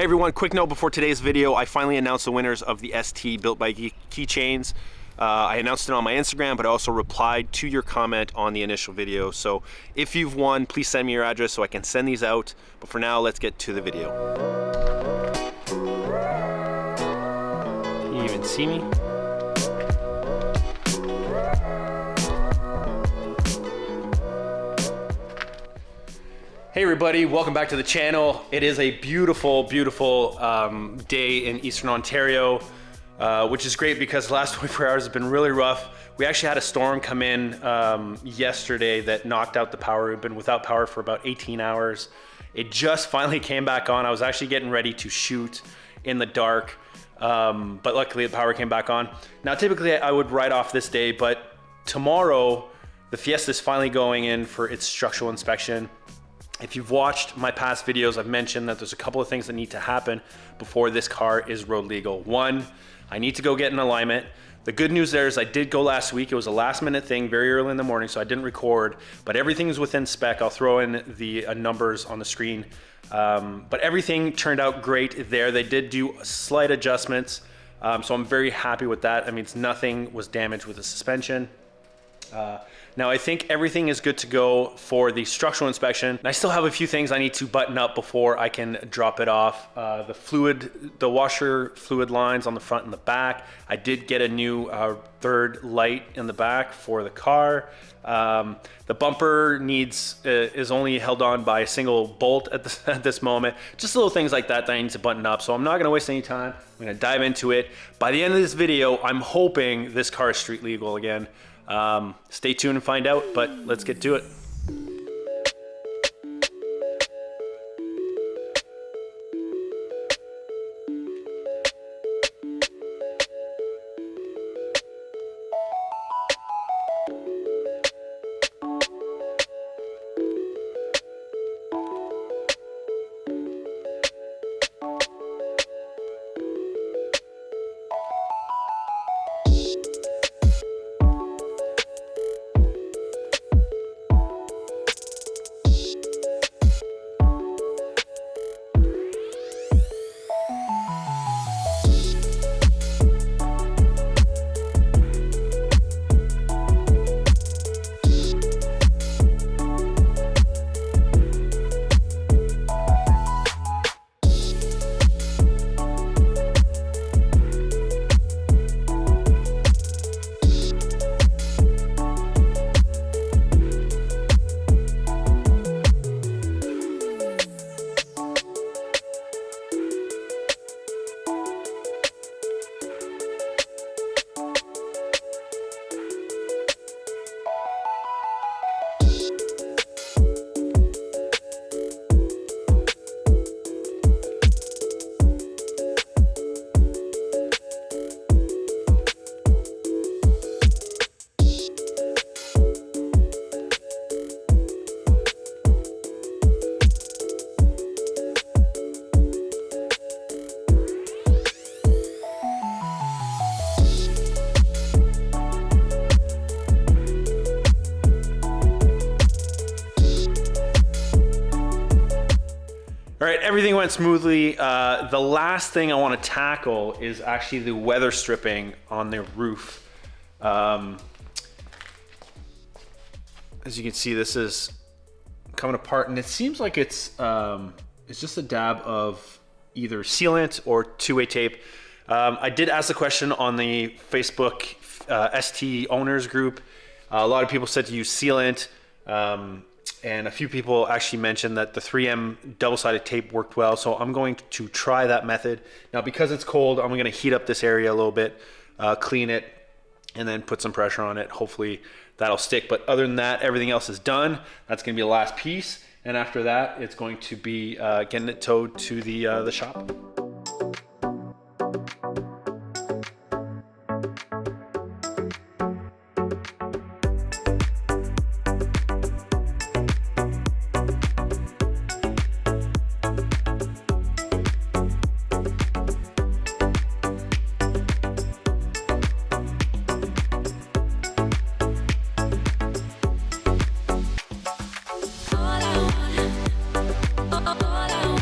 Hey everyone, quick note before today's video. I finally announced the winners of the ST Built by Keychains. I announced it on my Instagram, but I also replied to your comment on the initial video. So if you've won, please send me your address so I can send these out. But for now, let's get to the video. Can you even see me? Hey everybody, welcome back to the channel. It is a beautiful, beautiful day in Eastern Ontario, which is great because the last 24 hours has been really rough. We actually had a storm come in yesterday that knocked out the power. We've been without power for about 18 hours. It just finally came back on. I was actually getting ready to shoot in the dark, but luckily the power came back on. Now typically I would write off this day, but tomorrow the Fiesta is finally going in for its structural inspection. If you've watched my past videos, I've mentioned that there's a couple of things that need to happen before this car is road legal. One, I need to go get an alignment. The good news there is I did go last week. It was a last minute thing, very early in the morning, so I didn't record, but everything is within spec. I'll throw in the numbers on the screen. But everything turned out great there. They did do slight adjustments, so I'm very happy with that. I mean, nothing was damaged with the suspension. Now I think everything is good to go for the structural inspection. And I still have a few things I need to button up before I can drop it off. The washer fluid lines on the front and the back. I did get a new third light in the back for the car. The bumper is only held on by a single bolt at this moment. Just little things like that I need to button up. So I'm not gonna waste any time. I'm gonna dive into it. By the end of this video, I'm hoping this car is street legal again. Stay tuned and find out, but let's get to it. All right, everything went smoothly. The last thing I want to tackle is actually the weather stripping on the roof. As you can see, this is coming apart, and it seems like it's just a dab of either sealant or two-way tape. I did ask the question on the Facebook ST owners group. A lot of people said to use sealant. And a few people actually mentioned that the 3M double-sided tape worked well, so I'm going to try that method. Now, because it's cold, I'm gonna heat up this area a little bit, clean it, and then put some pressure on it. Hopefully that'll stick, but other than that, everything else is done. That's gonna be the last piece, and after that, it's going to be getting it towed to the shop. All I want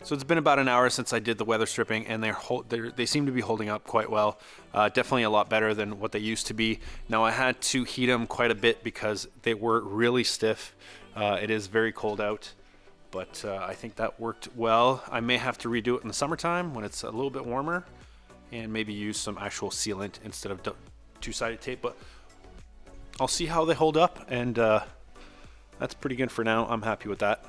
So it's been about an hour since I did the weather stripping, and they seem to be holding up quite well. Definitely a lot better than what they used to be. Now I had to heat them quite a bit because they were really stiff. It is very cold out, but I think that worked well. I may have to redo it in the summertime when it's a little bit warmer, and maybe use some actual sealant instead of two-sided tape, but I'll see how they hold up, and that's pretty good for now. I'm happy with that.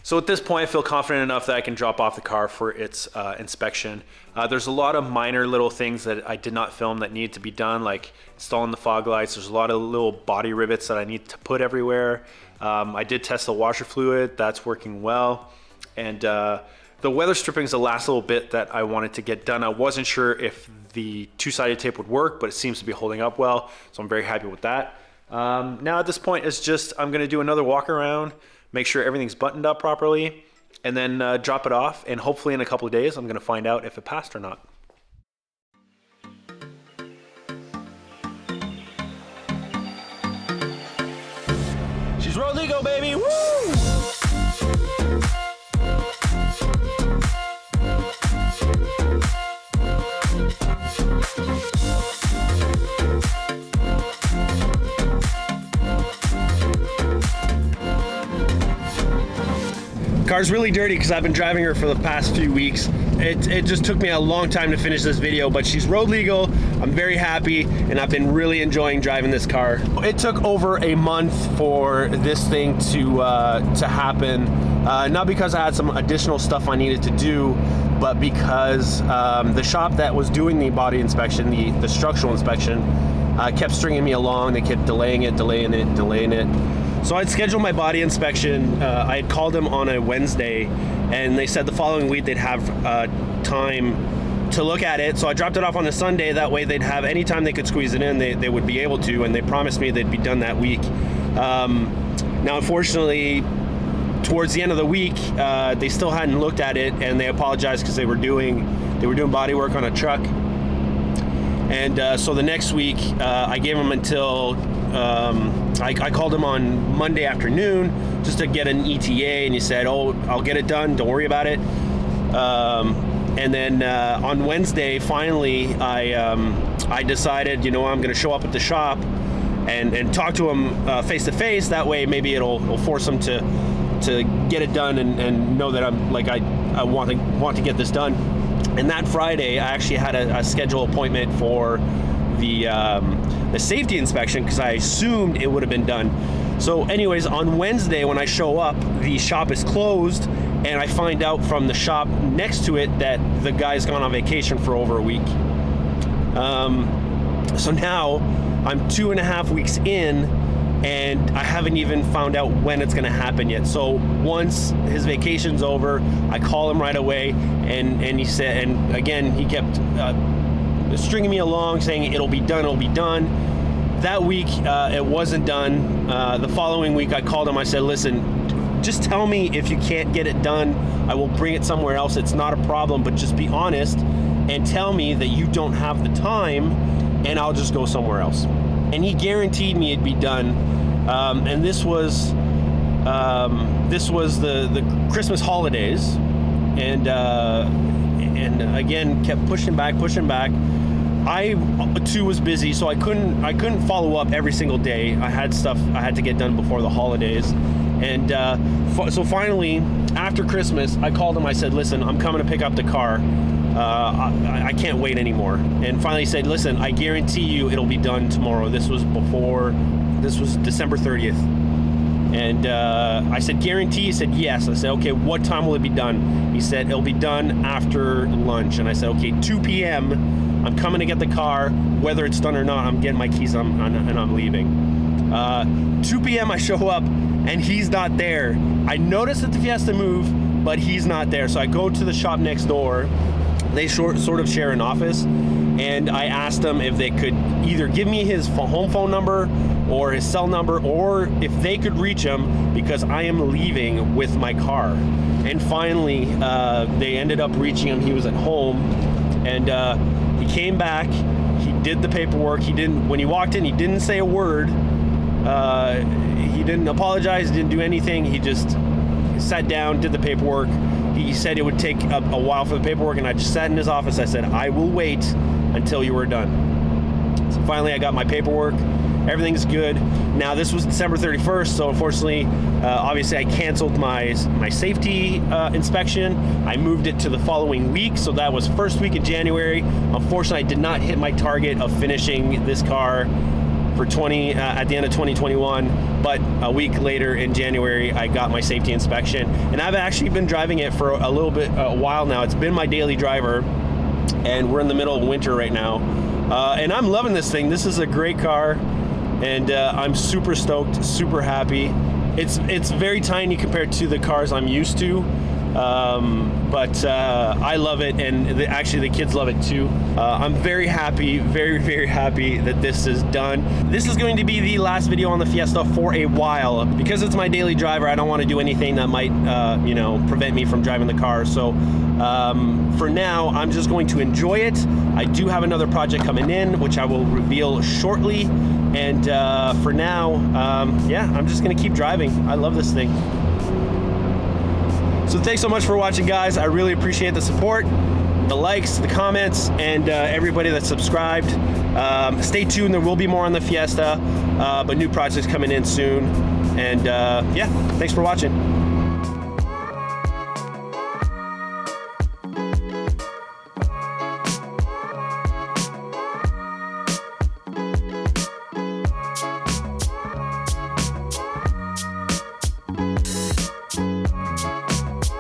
So at this point, I feel confident enough that I can drop off the car for its inspection. There's a lot of minor little things that I did not film that need to be done, like installing the fog lights. There's a lot of little body rivets that I need to put everywhere. I did test the washer fluid. That's working well. And the weather stripping is the last little bit that I wanted to get done. I wasn't sure if the two-sided tape would work, but it seems to be holding up well, so I'm very happy with that. Now at this point, it's just I'm going to do another walk around, make sure everything's buttoned up properly, and then drop it off, and hopefully in a couple of days I'm going to find out if it passed or not. She's road legal, baby! Woo! Car's really dirty because I've been driving her for the past few weeks. It just took me a long time to finish this video, but she's road legal. I'm very happy, and I've been really enjoying driving this car. It took over a month for this thing to happen. Not because I had some additional stuff I needed to do, but because the shop that was doing the body inspection, the structural inspection, kept stringing me along. They kept delaying it. So I'd scheduled my body inspection. I had called them on a Wednesday, and they said the following week they'd have time to look at it. So I dropped it off on a Sunday. That way they'd have any time they could squeeze it in, they would be able to, and they promised me they'd be done that week. Now, unfortunately, towards the end of the week, they still hadn't looked at it, and they apologized because they were doing body work on a truck. And so the next week, I gave them until, I called him on Monday afternoon just to get an ETA, and he said, oh, I'll get it done, don't worry about it. And then on Wednesday, finally, I decided, you know, I'm going to show up at the shop and talk to him face to face. That way, maybe it'll force him to get it done and know that I'm like I want to get this done. And that Friday, I actually had a scheduled appointment for the safety inspection because I assumed it would have been done. So anyways, on Wednesday when I show up, the shop is closed, and I find out from the shop next to it that the guy's gone on vacation for over a week. So now I'm 2.5 weeks in, and I haven't even found out when it's going to happen yet. So once his vacation's over, I call him right away, and he said, and again, he kept stringing me along, saying it'll be done. That week, it wasn't done. The following week, I called him. I said, listen, just tell me if you can't get it done. I will bring it somewhere else. It's not a problem, but just be honest and tell me that you don't have the time, and I'll just go somewhere else. And he guaranteed me it'd be done. And this was the Christmas holidays, and again kept pushing back. I too was busy, so I couldn't follow up every single day. I had stuff I had to get done before the holidays, and so finally after Christmas, I called him. I said, listen, I'm coming to pick up the car. I can't wait anymore. And finally said, listen, I guarantee you it'll be done tomorrow. This was December 30th. And I said, guarantee? He said, yes. I said, okay, what time will it be done? He said, it'll be done after lunch. And I said, okay, 2 p.m. I'm coming to get the car. Whether it's done or not, I'm getting my keys and I'm leaving. 2 p.m. I show up, and he's not there. I noticed that the Fiesta moved, but he's not there. So I go to the shop next door. They sort of share an office, and I asked them if they could either give me his home phone number or his cell number, or if they could reach him, because I am leaving with my car. And finally, they ended up reaching him. He was at home, and he came back. He did the paperwork. When he walked in, he didn't say a word. He didn't apologize, didn't do anything. He just sat down, did the paperwork. He said it would take a while for the paperwork, and I just sat in his office. I said, I will wait until you are done. So finally I got my paperwork. Everything's good. Now this was December 31st, so unfortunately, obviously I canceled my safety inspection. I moved it to the following week, so that was first week of January. Unfortunately, I did not hit my target of finishing this car for at the end of 2021, but a week later in January, I got my safety inspection, and I've actually been driving it for a while now. It's been my daily driver, and we're in the middle of winter right now, and I'm loving this thing. This is a great car. And I'm super stoked, super happy. It's very tiny compared to the cars I'm used to, but I love it, and actually the kids love it too. I'm very happy, very, very happy that this is done. This is going to be the last video on the Fiesta for a while. Because it's my daily driver, I don't want to do anything that might, prevent me from driving the car. So for now, I'm just going to enjoy it. I do have another project coming in, which I will reveal shortly. And for now, I'm just gonna keep driving. I love this thing. So thanks so much for watching, guys. I really appreciate the support, the likes, the comments, and everybody that subscribed. Stay tuned, there will be more on the Fiesta, but new projects coming in soon. And thanks for watching.